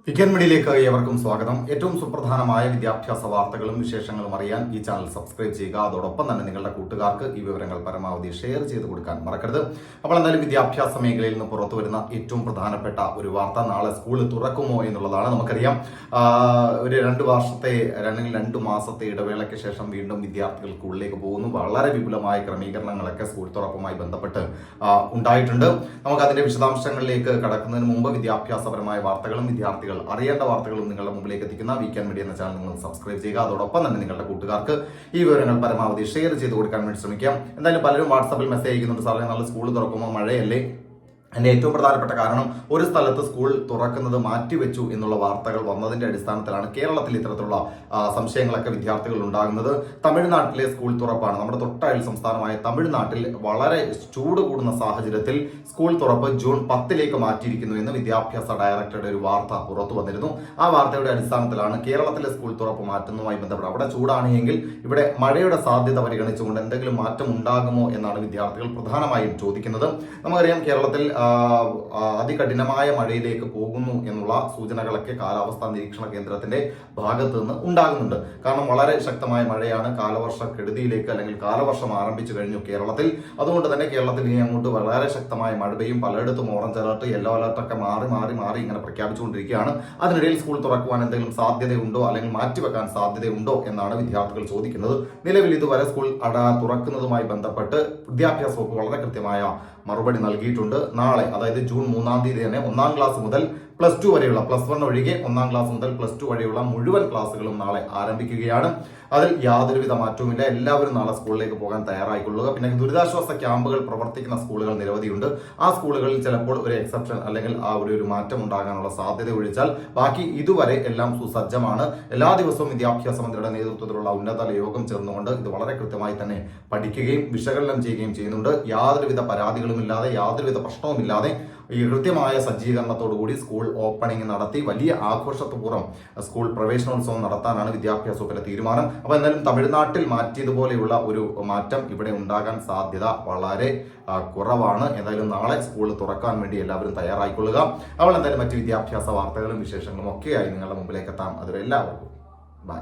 വിക്കൻ മീഡിയയിലേക്ക് ഏവർക്കും സ്വാഗതം. ഏറ്റവും സുപ്രധാനമായ വിദ്യാഭ്യാസ വാർത്തകളും വിശേഷങ്ങളും അറിയാൻ ഈ ചാനൽ സബ്സ്ക്രൈബ് ചെയ്യുക. അതോടൊപ്പം തന്നെ നിങ്ങളുടെ കൂട്ടുകാർക്ക് ഈ വിവരങ്ങൾ പരമാവധി ഷെയർ ചെയ്ത് കൊടുക്കാൻ മറക്കരുത്. അപ്പോൾ എന്തായാലും വിദ്യാഭ്യാസ മേഖലയിൽ നിന്ന് പുറത്തു വരുന്ന ഏറ്റവും പ്രധാനപ്പെട്ട ഒരു വാർത്ത, നാളെ സ്കൂൾ തുറക്കുമോ എന്നുള്ളതാണ്. നമുക്കറിയാം, ഒരു 2 മാസത്തെ ഇടവേളയ്ക്ക് ശേഷം വീണ്ടും വിദ്യാർത്ഥികൾ സ്കൂളിലേക്ക് പോകുന്നു. വളരെ വിപുലമായ ക്രമീകരണങ്ങളൊക്കെ സ്കൂൾ തുറപ്പുമായി ബന്ധപ്പെട്ട് ഉണ്ടായിട്ടുണ്ട്. നമുക്ക് അതിന്റെ വിശദാംശങ്ങളിലേക്ക് കടക്കുന്നതിന് മുമ്പ് വിദ്യാഭ്യാസപരമായ വാർത്തകളും വിദ്യാർത്ഥികൾ അറിയേണ്ട വാർത്തകളും നിങ്ങളുടെ മുമ്പിലേക്ക് എത്തിക്കുന്ന വീക്കൻ മീഡിയ എന്ന ചാനൽ നിങ്ങൾ സബ്സ്ക്രൈബ് ചെയ്യുക. അതോടൊപ്പം തന്നെ നിങ്ങളുടെ കൂട്ടുകാർക്ക് ഈ വിവരങ്ങൾ പരമാവധി ഷെയർ ചെയ്ത് കൊടുക്കാൻ വേണ്ടി ശ്രമിക്കാം. എന്തായാലും പലരും വാട്സാപ്പിൽ മെസ്സേജ് അയക്കുന്നുണ്ട്, സാറേ നാളെ സ്കൂൾ തുറക്കുമ്പോൾ മഴയല്ലേ? അതിന്റെ ഏറ്റവും പ്രധാനപ്പെട്ട കാരണം, ഒരു സ്ഥലത്ത് സ്കൂൾ തുറക്കുന്നത് മാറ്റിവെച്ചു എന്നുള്ള വാർത്തകൾ വന്നതിന്റെ അടിസ്ഥാനത്തിലാണ് കേരളത്തിൽ ഇത്തരത്തിലുള്ള സംശയങ്ങളൊക്കെ വിദ്യാർത്ഥികൾ ഉണ്ടാകുന്നത്. തമിഴ്നാട്ടിലെ സ്കൂൾ തുറപ്പാണ്. നമ്മുടെ തൊട്ടയൽ സംസ്ഥാനമായ തമിഴ്നാട്ടിൽ വളരെ ചൂട് കൂടുന്ന സാഹചര്യത്തിൽ സ്കൂൾ തുറപ്പ് ജൂൺ 10 മാറ്റിയിരിക്കുന്നു എന്ന് വിദ്യാഭ്യാസ ഡയറക്ടറുടെ ഒരു വാർത്ത പുറത്തു വന്നിരുന്നു. ആ വാർത്തയുടെ അടിസ്ഥാനത്തിലാണ് കേരളത്തിലെ സ്കൂൾ തുറപ്പ് മാറ്റുന്നതുമായി ബന്ധപ്പെട്ട്, അവിടെ ചൂടാണ് എങ്കിൽ ഇവിടെ മഴയുടെ സാധ്യത പരിഗണിച്ചുകൊണ്ട് എന്തെങ്കിലും മാറ്റം ഉണ്ടാകുമോ എന്നാണ് വിദ്യാർത്ഥികൾ പ്രധാനമായും ചോദിക്കുന്നത്. നമുക്കറിയാം, കേരളത്തിൽ അതികഠിനമായ മഴയിലേക്ക് പോകുന്നു എന്നുള്ള സൂചനകളൊക്കെ കാലാവസ്ഥാ നിരീക്ഷണ കേന്ദ്രത്തിന്റെ ഭാഗത്ത് നിന്ന് ഉണ്ടാകുന്നുണ്ട്. കാരണം വളരെ ശക്തമായ മഴയാണ്, കാലവർഷക്കെടുതിയിലേക്ക് അല്ലെങ്കിൽ കാലവർഷം ആരംഭിച്ചു കഴിഞ്ഞു കേരളത്തിൽ. അതുകൊണ്ട് തന്നെ കേരളത്തിൽ ഇനി അങ്ങോട്ട് വളരെ ശക്തമായ മഴ പെയ്യും. പലയിടത്തും ഓറഞ്ച് അലർട്ട്, യെല്ലോ അലർട്ടൊക്കെ മാറി ഇങ്ങനെ പ്രഖ്യാപിച്ചുകൊണ്ടിരിക്കുകയാണ്. അതിനിടയിൽ സ്കൂൾ തുറക്കുവാൻ എന്തെങ്കിലും സാധ്യതയുണ്ടോ അല്ലെങ്കിൽ മാറ്റിവെക്കാൻ സാധ്യതയുണ്ടോ എന്നാണ് വിദ്യാർത്ഥികൾ ചോദിക്കുന്നത്. നിലവിൽ ഇതുവരെ സ്കൂൾ തുറക്കുന്നതുമായി ബന്ധപ്പെട്ട് വിദ്യാഭ്യാസ വകുപ്പ് വളരെ കൃത്യമായ മറുപടി നൽകിയിട്ടുണ്ട്. നാളെ, അതായത് ജൂൺ 3 തന്നെ 1 ക്ലാസ് മുതൽ +2 വരെയുള്ള, +1 ഒഴികെ 1 ക്ലാസ് മുതൽ +2 വരെയുള്ള മുഴുവൻ ക്ലാസ്സുകളും നാളെ ആരംഭിക്കുകയാണ്. അതിൽ യാതൊരുവിധ മാറ്റവുമില്ല. എല്ലാവരും നാളെ സ്കൂളിലേക്ക് പോകാൻ തയ്യാറായിക്കൊള്ളുക. പിന്നെ ദുരിതാശ്വാസ ക്യാമ്പുകൾ പ്രവർത്തിക്കുന്ന സ്കൂളുകൾ നിരവധിയുണ്ട്. ആ സ്കൂളുകളിൽ ചിലപ്പോൾ ഒരു എക്സെപ്ഷൻ അല്ലെങ്കിൽ ആ ഒരു മാറ്റം ഉണ്ടാകാനുള്ള സാധ്യത ഒഴിച്ചാൽ ബാക്കി ഇതുവരെ എല്ലാം സുസജ്ജമാണ്. എല്ലാ ദിവസവും വിദ്യാഭ്യാസ മന്ത്രിയുടെ നേതൃത്വത്തിലുള്ള ഉന്നതതല യോഗം ചേർന്നുകൊണ്ട് ഇത് വളരെ കൃത്യമായി തന്നെ പഠിക്കുകയും വിശകലനം ചെയ്യുകയും ചെയ്യുന്നുണ്ട്. യാതൊരുവിധ പരാതികളുമില്ലാതെ, യാതൊരുവിധ പ്രശ്നവുമില്ലാതെ ഈ കൃത്യമായ സജ്ജീകരണത്തോടുകൂടി സ്കൂൾ ഓപ്പണിംഗ് നടത്തി വലിയ ആഘോഷപൂർവ്വം സ്കൂൾ പ്രവേശനോത്സവം നടത്താനാണ് വിദ്യാഭ്യാസ വകുപ്പിന്റെ തീരുമാനം. അപ്പോൾ എന്തായാലും തമിഴ്നാട്ടിൽ മാറ്റിയതുപോലെയുള്ള ഒരു മാറ്റം ഇവിടെ ഉണ്ടാകാൻ സാധ്യത വളരെ കുറവാണ്. എന്തായാലും നാളെ സ്കൂൾ തുറക്കാൻ വേണ്ടി എല്ലാവരും തയ്യാറായിക്കൊള്ളുക. അവൾ എന്തായാലും മറ്റ് വിദ്യാഭ്യാസ വാർത്തകളും വിശേഷങ്ങളും ഒക്കെയായി നിങ്ങളുടെ മുമ്പിലേക്ക് എത്താം. അതുവരെ എല്ലാവർക്കും ബൈ.